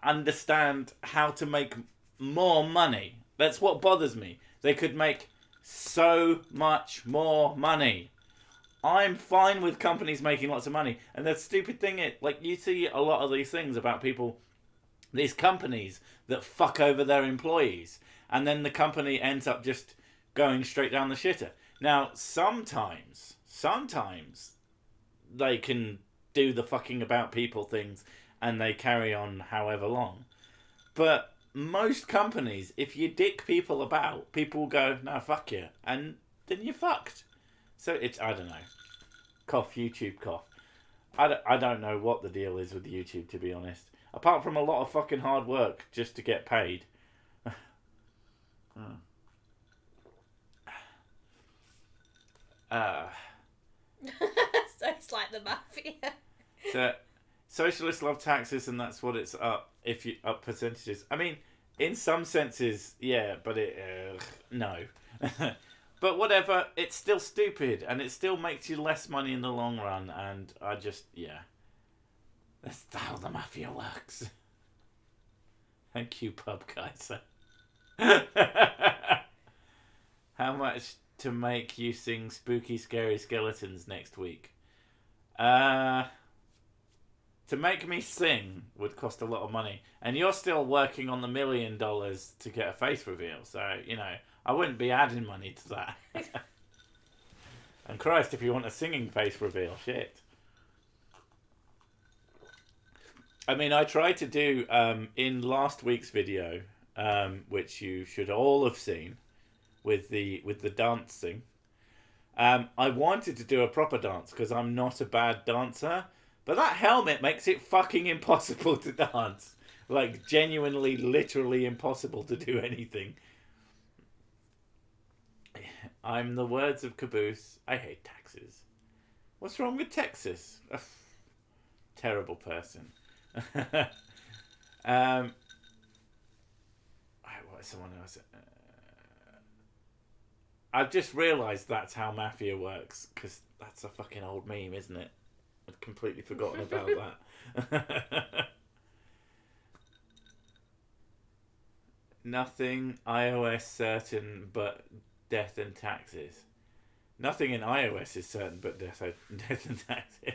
understand how to make more money. That's what bothers me. They could make so much more money. I'm fine with companies making lots of money. And the stupid thing is, like, you see a lot of these things about people, these companies that fuck over their employees. And then the company ends up just going straight down the shitter. Now, sometimes they can do the fucking about people things and they carry on however long. But most companies, if you dick people about, people will go, no, fuck you. And then you're fucked. So it's, I don't know. Cough, YouTube cough. I don't know what the deal is with YouTube, to be honest. Apart from a lot of fucking hard work just to get paid. So it's like the mafia. So, socialists love taxes, and that's what it's up. If you up percentages, I mean, in some senses, yeah, but no. But whatever, it's still stupid, and it still makes you less money in the long run. And I just, that's how the mafia works. Thank you, pub guys. How much to make you sing Spooky Scary Skeletons next week? To make me sing would cost a lot of money. And you're still working on the $1 million to get a face reveal. So, I wouldn't be adding money to that. And Christ, if you want a singing face reveal, shit. I mean, I tried to do, in last week's video, which you should all have seen, with the dancing. I wanted to do a proper dance because I'm not a bad dancer, but that helmet makes it fucking impossible to dance. Like, genuinely, literally impossible to do anything. I'm the words of Caboose. I hate taxes. What's wrong with Texas? Terrible person. What someone else? I've just realised that's how mafia works, because that's a fucking old meme, isn't it? I'd completely forgotten about that. Nothing iOS certain but death and taxes. Nothing in iOS is certain but death and taxes.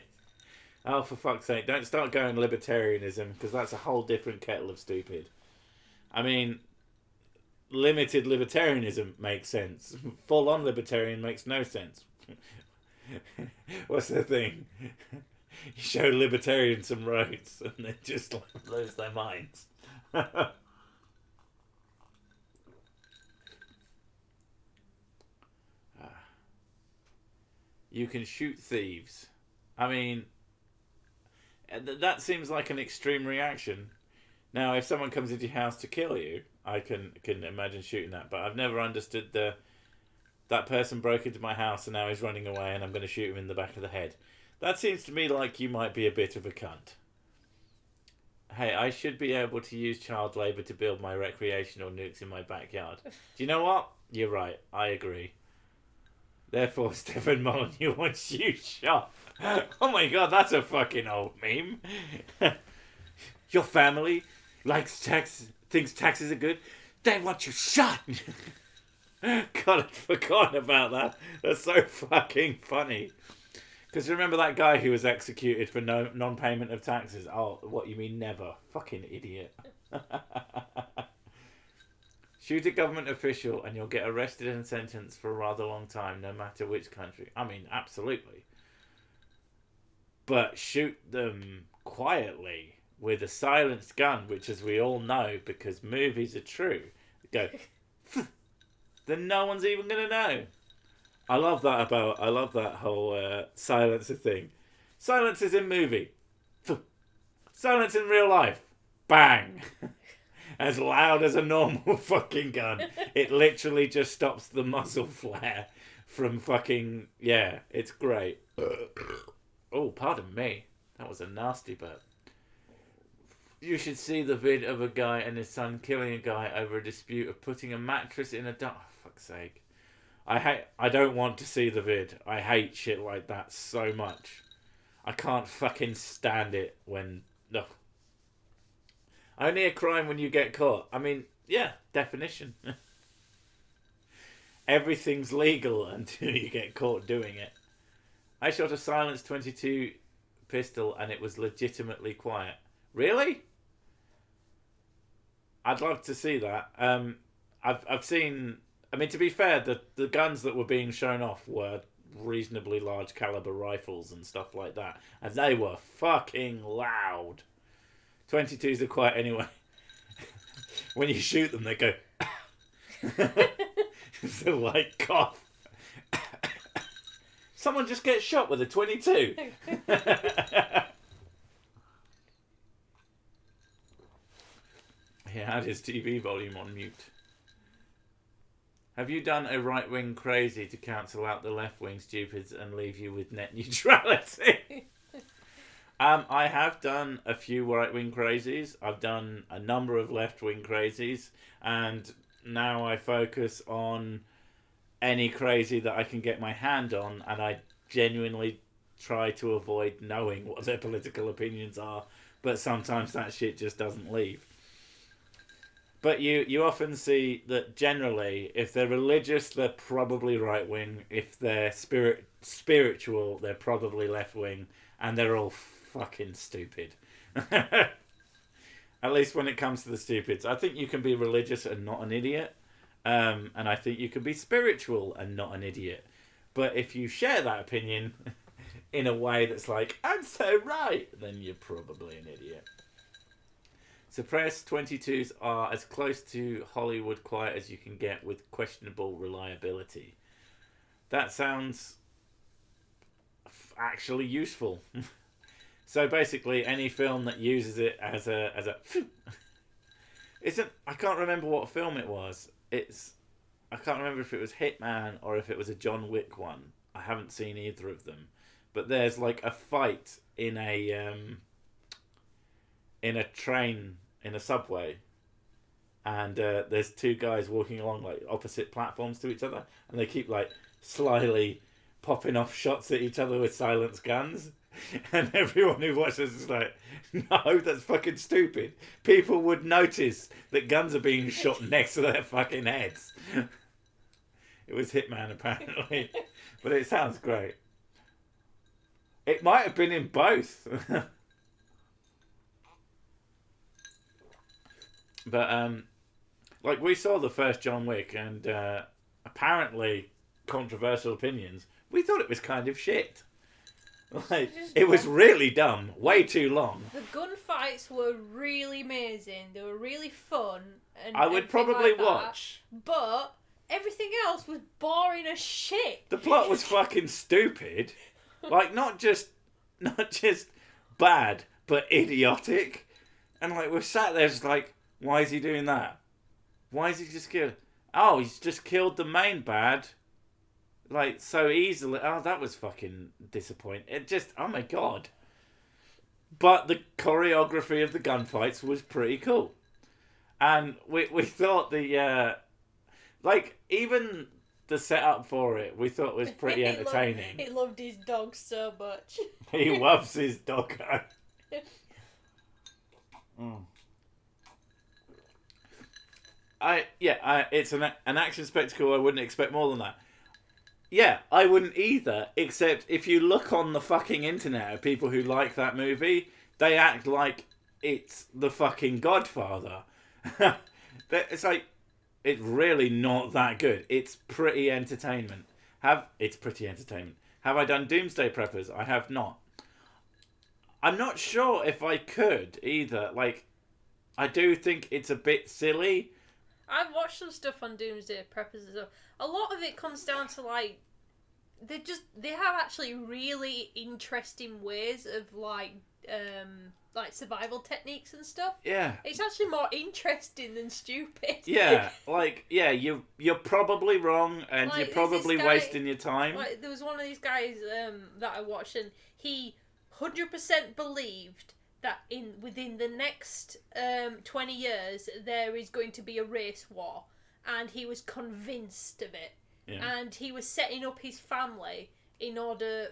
Oh, for fuck's sake, don't start going libertarianism, because that's a whole different kettle of stupid. I mean, limited libertarianism makes sense. Full-on libertarian makes no sense. What's the thing? You show libertarians some roads and they just lose their minds. You can shoot thieves. I mean, that seems like an extreme reaction. Now, if someone comes into your house to kill you, I can imagine shooting that. But I've never understood that person broke into my house and now he's running away and I'm going to shoot him in the back of the head. That seems to me like you might be a bit of a cunt. Hey, I should be able to use child labour to build my recreational nukes in my backyard. Do you know what? You're right. I agree. Therefore, Stefan Molyneux wants you shot. Oh my god, that's a fucking old meme. Your family likes thinks taxes are good. They want you shot. God, I'd forgotten about that. That's so fucking funny. Because remember that guy who was executed for non-payment of taxes? Oh, what, you mean never? Fucking idiot. Shoot a government official and you'll get arrested and sentenced for a rather long time, no matter which country. I mean, absolutely. But shoot them quietly. with a silenced gun, which, as we all know, because movies are true, go, then no one's even gonna know. I love that whole silencer thing. Silences in movie, silence in real life, bang, as loud as a normal fucking gun. It literally just stops the muzzle flare from fucking, yeah, it's great. Oh, pardon me. That was a nasty burp. You should see the vid of a guy and his son killing a guy over a dispute of putting a mattress in a Oh, fuck's sake. I don't want to see the vid. I hate shit like that so much. I can't fucking stand it when... No. Only a crime when you get caught. I mean, yeah, definition. Everything's legal until you get caught doing it. I shot a silenced .22 pistol and it was legitimately quiet. Really? I'd love to see that. I've seen... I mean, to be fair, the guns that were being shown off were reasonably large caliber rifles and stuff like that. And they were fucking loud. 22s are quiet anyway. When you shoot them, they go... So, like, cough. Someone just gets shot with a 22. He had his TV volume on mute. Have you done a right-wing crazy to cancel out the left-wing stupids and leave you with net neutrality? I have done a few right-wing crazies. I've done a number of left-wing crazies. And now I focus on any crazy that I can get my hand on. And I genuinely try to avoid knowing what their political opinions are. But sometimes that shit just doesn't leave. But you often see that generally, if they're religious, they're probably right-wing. If they're spiritual, they're probably left-wing. And they're all fucking stupid. At least when it comes to the stupids. I think you can be religious and not an idiot. And I think you can be spiritual and not an idiot. But if you share that opinion in a way that's like, I'm so right, then you're probably an idiot. Suppressed 22s are as close to Hollywood quiet as you can get with questionable reliability. That sounds actually useful. So basically, any film that uses it as a I can't remember what film it was. I can't remember if it was Hitman or if it was a John Wick one. I haven't seen either of them, but there's like a fight in a train, in a subway, and there's two guys walking along like opposite platforms to each other, and they keep like slyly popping off shots at each other with silenced guns, and everyone who watches is like, no, that's fucking stupid. People would notice that guns are being shot next to their fucking heads. It was Hitman apparently, but it sounds great. It might have been in both. But, like, we saw the first John Wick, and apparently, controversial opinions, we thought it was kind of shit. Like, it was really dumb, way too long. The gunfights were really amazing, they were really fun. And I would probably watch. But everything else was boring as shit. The plot was fucking stupid. Like, not just bad, but idiotic. And, like, we're sat there just like, why is he doing that? Why is he just killed? Oh, he's just killed the main bad. Like, so easily. Oh, that was fucking disappointing. It just, oh my god. But the choreography of the gunfights was pretty cool. And we thought like, even the setup for it, we thought was pretty entertaining. He loved his dog so much. He loves his dog. It's an action spectacle. I wouldn't expect more than that. Yeah, I wouldn't either, except if you look on the fucking internet at people who like that movie, they act like it's the fucking Godfather. It's like, it's really not that good. It's pretty entertainment. Have I done Doomsday Preppers? I have not. I'm not sure if I could either. Like, I do think it's a bit silly. I've watched some stuff on Doomsday Preppers and stuff. A lot of it comes down to like they have actually really interesting ways of like survival techniques and stuff. Yeah. It's actually more interesting than stupid. Yeah, like, yeah, you're probably wrong and Like, you're there's probably this guy- wasting your time. Like, there was one of these guys that I watched, and he 100% believed that within the next 20 years there is going to be a race war, and he was convinced of it. Yeah. And he was setting up his family in order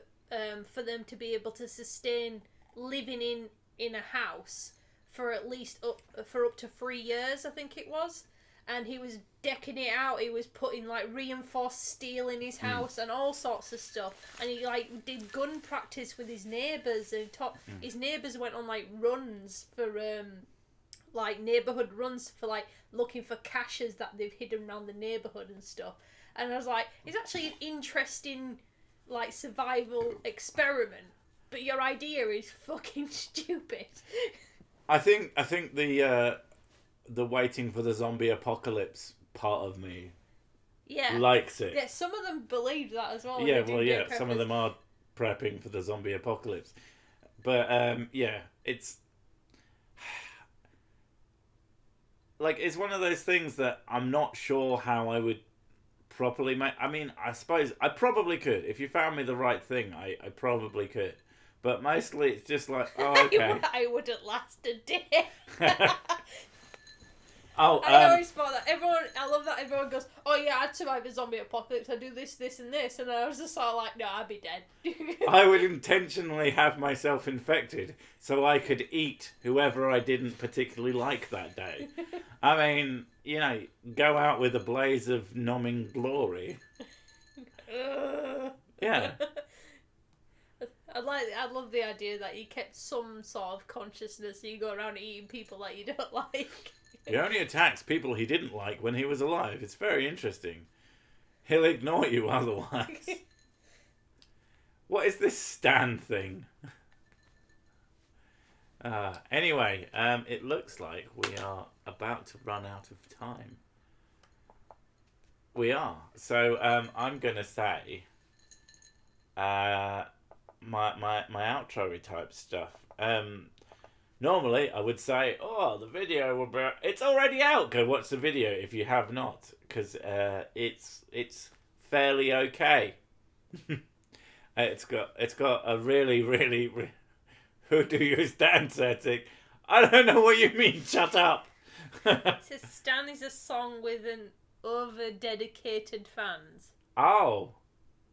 for them to be able to sustain living in a house for at least up to 3 years, I think it was. And he was decking it out. He was putting like reinforced steel in his house and all sorts of stuff. And he like did gun practice with his neighbours. And his neighbours went on like runs for like neighbourhood runs for like looking for caches that they've hidden around the neighbourhood and stuff. And I was like, it's actually an interesting like survival experiment, but your idea is fucking stupid. I think the waiting for the zombie apocalypse part of me likes it. Yeah, some of them believe that as well. Yeah, well, yeah, some of them are prepping for the zombie apocalypse. But yeah, it's like it's one of those things that I'm not sure how I would properly make. I mean, I suppose I probably could. If you found me the right thing, I probably could. But mostly it's just like, oh, okay. I wouldn't last a day. Oh, I always thought that I love that everyone goes, oh yeah, I'd survive a zombie apocalypse, I'd do this, this and this, and I was just sort of like, no, I'd be dead. I would intentionally have myself infected so I could eat whoever I didn't particularly like that day. I mean, you know, go out with a blaze of numbing glory. Yeah. I love the idea that you kept some sort of consciousness, so you go around eating people that you don't like. He only attacks people he didn't like when he was alive. It's very interesting. He'll ignore you otherwise. What is this stand thing? Anyway, it looks like we are about to run out of time. We are. So I'm going to say my outro type stuff. Normally, I would say, oh, the video will be... It's already out. Go watch the video if you have not. Because it's fairly okay. It's got a really... Who do you stand setting? I don't know what you mean. Shut up. It says Stan is a song with an over-dedicated fans. Oh.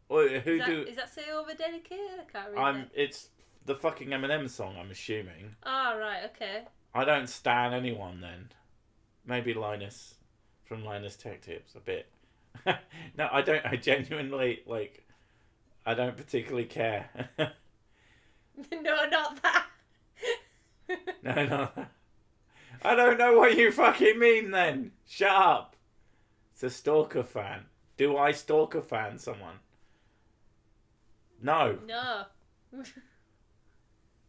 Well, Is that say over-dedicated? I can't read that. It's the fucking Eminem song, I'm assuming. Oh, right, okay. I don't stan anyone then. Maybe Linus from Linus Tech Tips a bit. No, I don't. I genuinely, like, I don't particularly care. No, not that. No. I don't know what you fucking mean then. Shut up. It's a stalker fan. Do I stalker fan someone? No. No.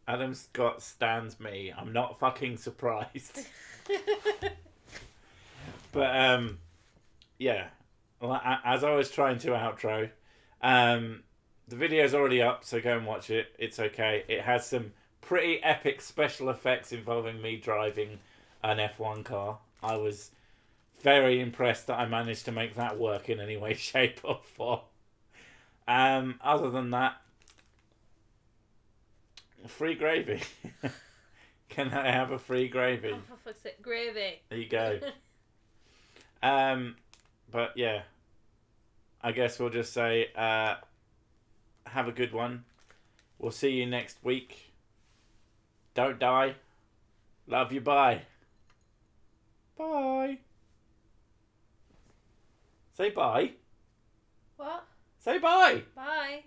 Adam Scott stands me. I'm not fucking surprised. But, yeah. Well, as I was trying to outro, the video's already up, so go and watch it. It's okay. It has some pretty epic special effects involving me driving an F1 car. I was very impressed that I managed to make that work in any way, shape, or form. Other than that, free gravy. Can I have a free gravy? Oh, for fuck's sake, gravy. There you go. But yeah, I guess we'll just say, have a good one. We'll see you next week. Don't die. Love you. Bye. Bye. Say bye. What? Say bye. Bye.